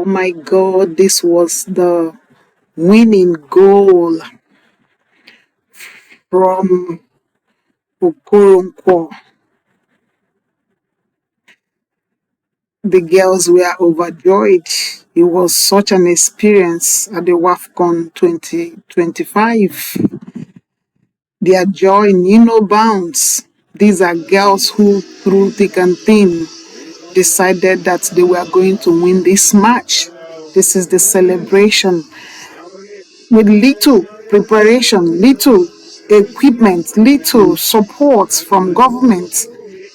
Oh my God, this was the winning goal from Okoronkwo. The girls were overjoyed. It was such an experience at the WAFCON 2025. Their joy knew no bounds. These are girls who, through thick and thin, decided that they were going to win this match. This is the celebration with little preparation, little equipment, little support from government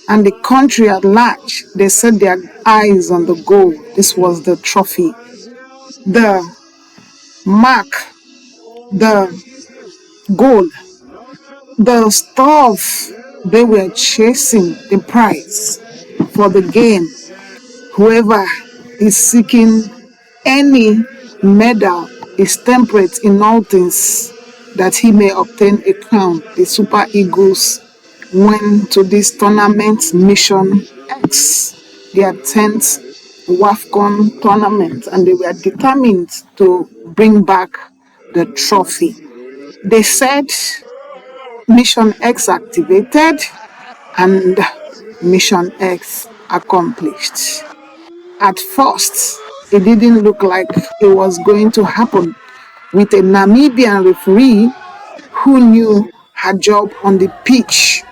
and the country at large. They set their eyes on the goal. This was the trophy, the mark, the goal, the stuff they were chasing, the prize for the game. Whoever is seeking any medal is temperate in all things, that he may obtain a crown. The Super Eagles went to this tournament, Mission X, their 10th WAFCON tournament, and they were determined to bring back the trophy. They said Mission X activated and Mission X accomplished. At first, it didn't look like it was going to happen, with a Namibian referee who knew her job on the pitch.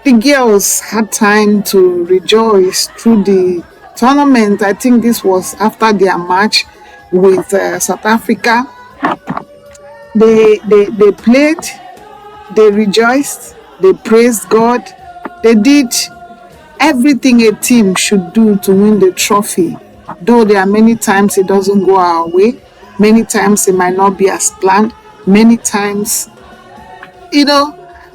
The girls had time to rejoice through the tournament. I think this was after their match with South Africa. They played, they rejoiced, they praised God, they did everything a team should do to win the trophy. Though there are many times it doesn't go our way, many times it might not be as planned, many times,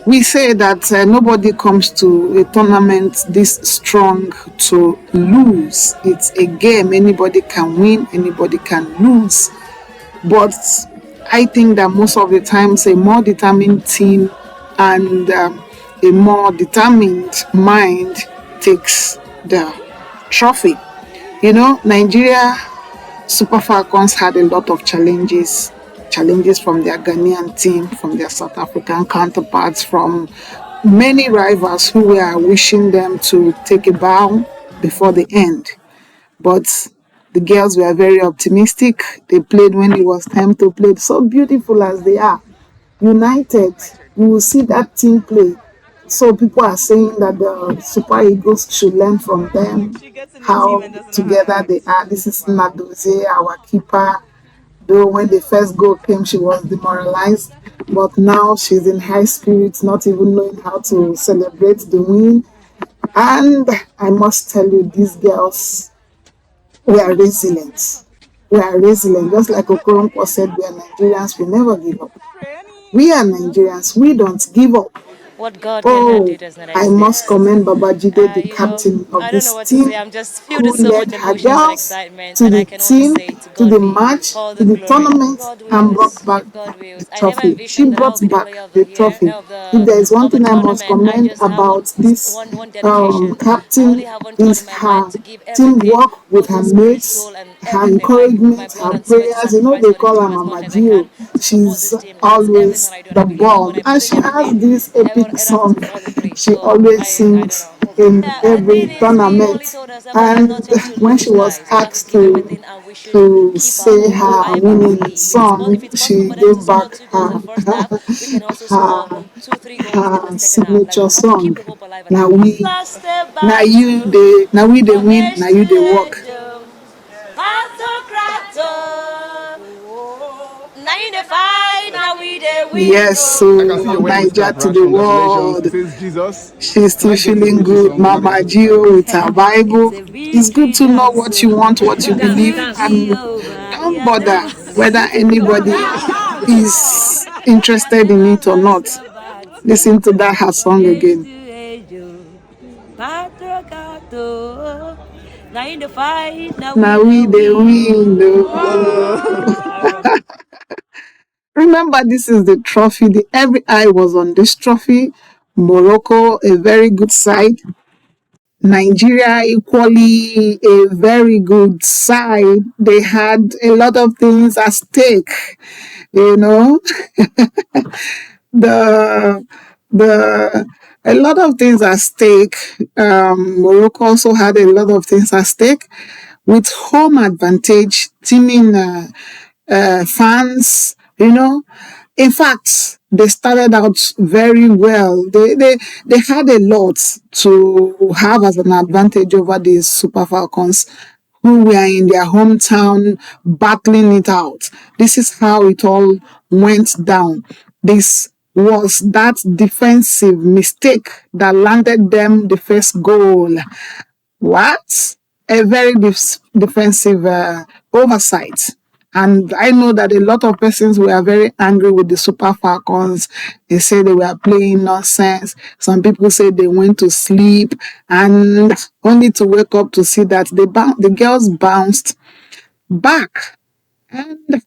we say that nobody comes to a tournament this strong to lose. It's a game. Anybody can win, anybody can lose. But I think that most of the times a more determined team and a more determined mind takes the trophy. Nigeria Super Falcons had a lot of challenges from their Ghanaian team, from their South African counterparts, from many rivals who were wishing them to take a bow before the end. But the girls were very optimistic. They played when it was time to play. So beautiful as they are, united, you will see that team play. So people are saying that the Super Eagles should learn from them, how together they are. This is Nadoze, our keeper. Though when the first goal came, she was demoralized. But now she's in high spirits, not even knowing how to celebrate the win. And I must tell you, these girls, we are resilient. We are resilient. Just like Okoronkwo said, we are Nigerians, we never give up. We are Nigerians, we don't give up. What God cannot do does not exist. I must commend Babajide, the captain of this team, who led her girls to the team, to the match, to the tournament, and brought back the trophy. She brought back the trophy. If there is one thing I must commend about this captain, is her teamwork with her mates, her encouragement, her prayers. They call her Mama Gio. She's always the bomb, and she has this epic song she always sings in every tournament. And when she was asked to say her winning song, she gave back her signature song. Now we the win, now you the work. Yes, so Niger to the world. She's still feeling good. Mama Gio with her Bible. It's good to know what you want, what you believe, and don't bother whether anybody is interested in it or not. Listen to that her song again. Now we the win. Remember, this is the trophy. Every eye was on this trophy. Morocco, a very good side. Nigeria equally a very good side. They had a lot of things at stake, you know. the the a lot of things at stake. Morocco also had a lot of things at stake, with home advantage, teaming fans, you know. In fact, they started out very well. They had a lot to have as an advantage over the Super Falcons, who were in their hometown battling it out. This is how it all went down. This was that defensive mistake that landed them the first goal. What? A very defensive oversight. And I know that a lot of persons were very angry with the Super Falcons. They say they were playing nonsense. Some people say they went to sleep and only to wake up to see that the girls bounced back. And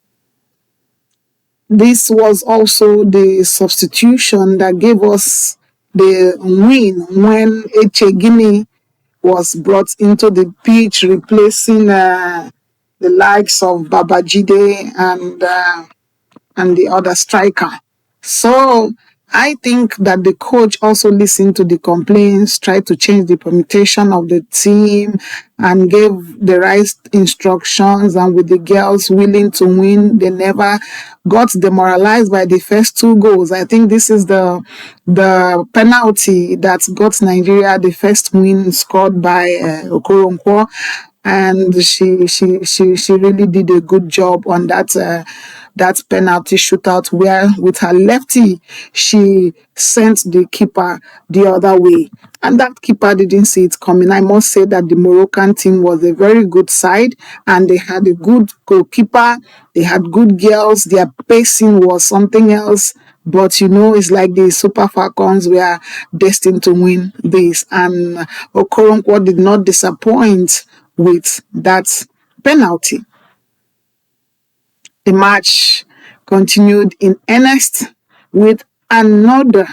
this was also the substitution that gave us the win when Echegini was brought into the pitch, replacing the likes of Babajide and the other striker. So I think that the coach also listened to the complaints, tried to change the permutation of the team, and gave the right instructions. And with the girls willing to win, they never got demoralized by the first two goals. I think this is the penalty that got Nigeria the first win, scored by Okoronkwo, and she really did a good job on that penalty shootout, where with her lefty she sent the keeper the other way, and that keeper didn't see it coming. I must say that the Moroccan team was a very good side, and they had a good goalkeeper, they had good girls, their pacing was something else. But it's like the Super Falcons were destined to win this, and Okoronkwo did not disappoint with that penalty. The match continued in earnest with another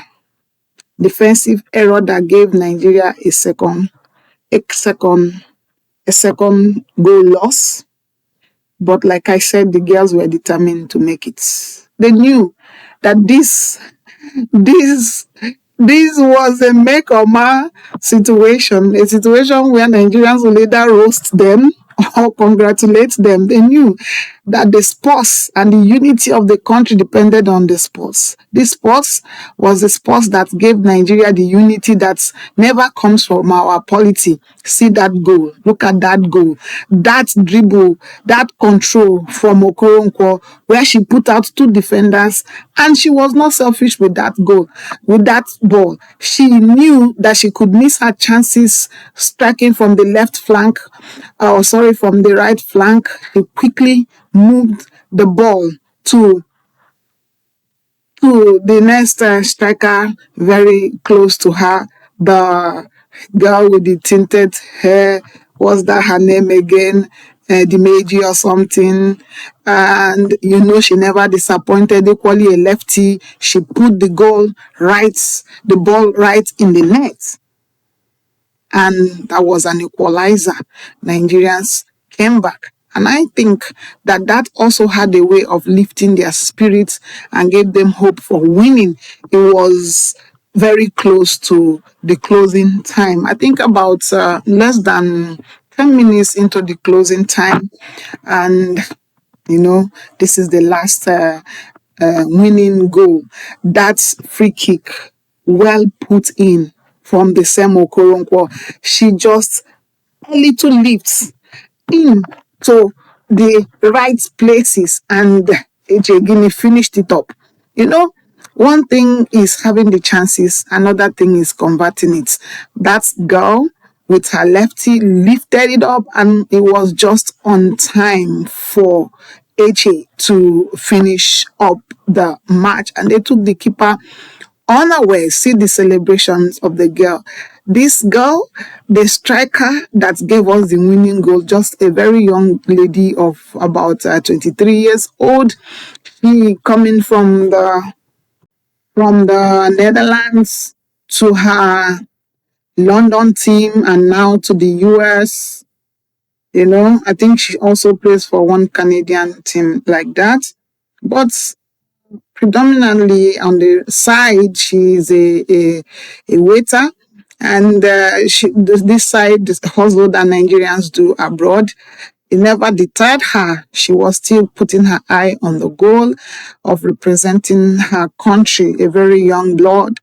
defensive error that gave Nigeria a second, a second goal loss. But like I said, the girls were determined to make it. They knew that this this was a make or ma situation, a situation where Nigerians will either roast them or congratulate them. They knew that the sports and the unity of the country depended on the sports. This sports was the sports that gave Nigeria the unity that never comes from our polity. See that goal. Look at that goal. That dribble, that control from Okoronkwo, where she put out two defenders, and she was not selfish with that goal, with that ball. She knew that she could miss her chances striking from the left flank, from the right flank. She quickly moved the ball to the next striker very close to her, the girl with the tinted hair. What's that her name again? Dimeji or something. And she never disappointed. Equally a lefty. She put the ball right in the net. And that was an equalizer. Nigerians came back. And I think that also had a way of lifting their spirits and gave them hope for winning. It was very close to the closing time. I think about less than 10 minutes into the closing time. And, this is the last winning goal. That's free kick, well put in from the same Okoronkwo. She just a little lifts into the right places, and Ejegini finished it up. One thing is having the chances, another thing is converting it. That girl with her lefty lifted it up, and it was just on time for Eche to finish up the match, and they took the keeper unaware. See the celebrations of the girl. This girl, the striker that gave us the winning goal, just a very young lady of about 23 years old. She coming from the Netherlands to her London team and now to the US. I think she also plays for one Canadian team like that. But predominantly on the side, she is a waiter. And this side, this hustle that Nigerians do abroad, it never deterred her. She was still putting her eye on the goal of representing her country, a very young blood,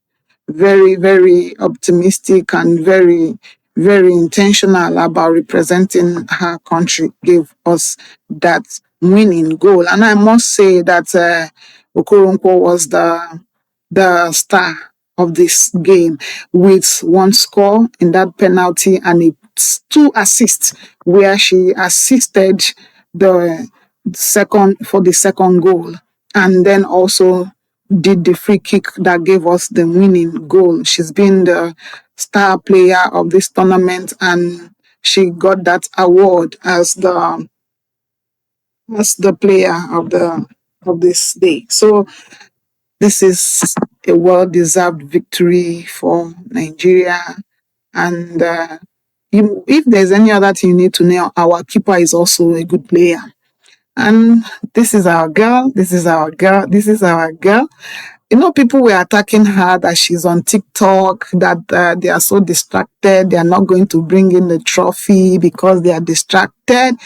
very, very optimistic and very, very intentional about representing her country, gave us that winning goal. And I must say that Okoronkwo was the star of this game with one score in that penalty and two assists where she assisted the second goal, and then also did the free kick that gave us the winning goal. She's been the star player of this tournament, and she got that award as the player of this day. So this is a well-deserved victory for Nigeria. And if there's any other thing you need to know, our keeper is also a good player. And this is our girl. This is our girl. This is our girl. People were attacking her that she's on TikTok, that they are so distracted. They are not going to bring in the trophy because they are distracted.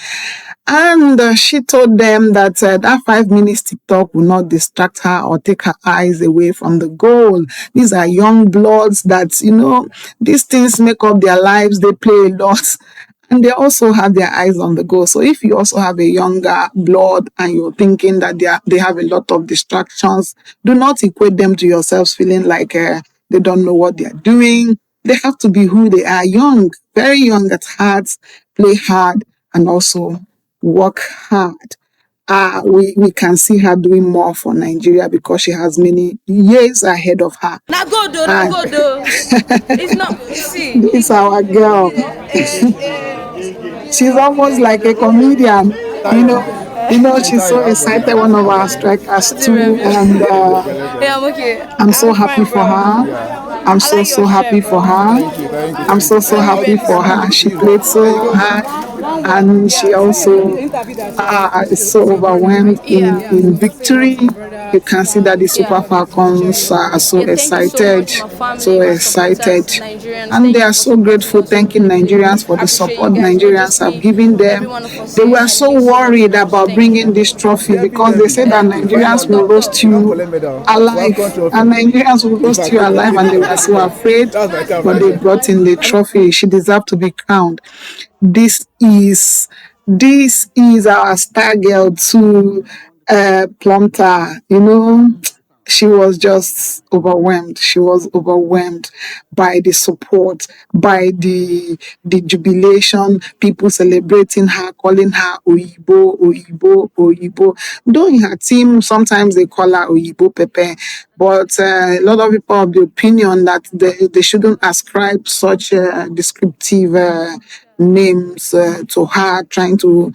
And she told them that that 5 minutes TikTok will not distract her or take her eyes away from the goal. These are young bloods that, these things make up their lives. They play a lot. And they also have their eyes on the goal. So if you also have a younger blood and you're thinking that they have a lot of distractions, do not equate them to yourselves feeling like they don't know what they're doing. They have to be who they are, young, very young at heart, play hard, and also work hard. We can see her doing more for Nigeria because she has many years ahead of her. Now go do, now go do. It's not, see. This is our girl. She's almost like a comedian, she's so excited, one of our strikers too, and Yeah, I'm okay. I'm so happy for her. I'm so happy for her. I'm so happy for her. She played so hard, and she also is so overwhelmed in victory. You can see that the Super Falcons are so excited, and they are so grateful, thanking Nigerians for the support Nigerians have given them. They were so worried about bringing this trophy because they said that Nigerians will roast you alive, and Nigerians will roast you alive, and they were so afraid, but they brought in the trophy. She deserved to be crowned. This is our star girl to Plumter. She was just overwhelmed. She was overwhelmed by the support, by the jubilation, people celebrating her, calling her Oyibo, Oyibo, Oyibo. Though in her team, sometimes they call her Oyibo Pepe, but a lot of people have the opinion that they shouldn't ascribe such descriptive names to her, trying to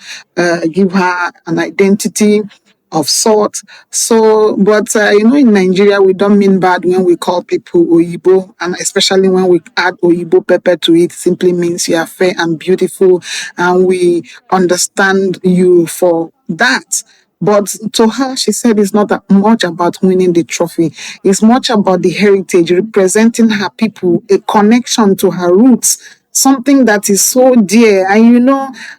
give her an identity of sort. So, but in Nigeria, we don't mean bad when we call people Oyibo, and especially when we add Oyibo Pepe to it, simply means you are fair and beautiful, and we understand you for that. But to her, she said it's not that much about winning the trophy. It's much about the heritage, representing her people, a connection to her roots, something that is so dear. And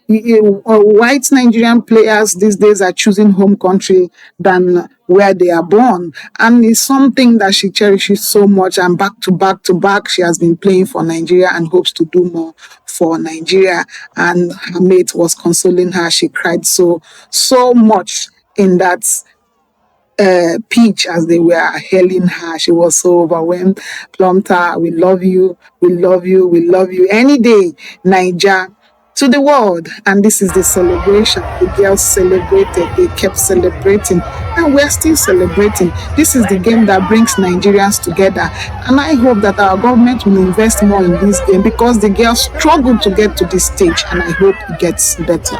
white Nigerian players these days are choosing home country than where they are born. And it's something that she cherishes so much. And back to back, she has been playing for Nigeria and hopes to do more for Nigeria. And her mate was consoling her. She cried so much in that pitch as they were hailing her. She was so overwhelmed. Plumter, we love you, we love you, we love you. Any day, Niger, to the world. And this is the celebration. The girls celebrated, they kept celebrating, and we're still celebrating. This is the game that brings Nigerians together. And I hope that our government will invest more in this game because the girls struggle to get to this stage, and I hope it gets better.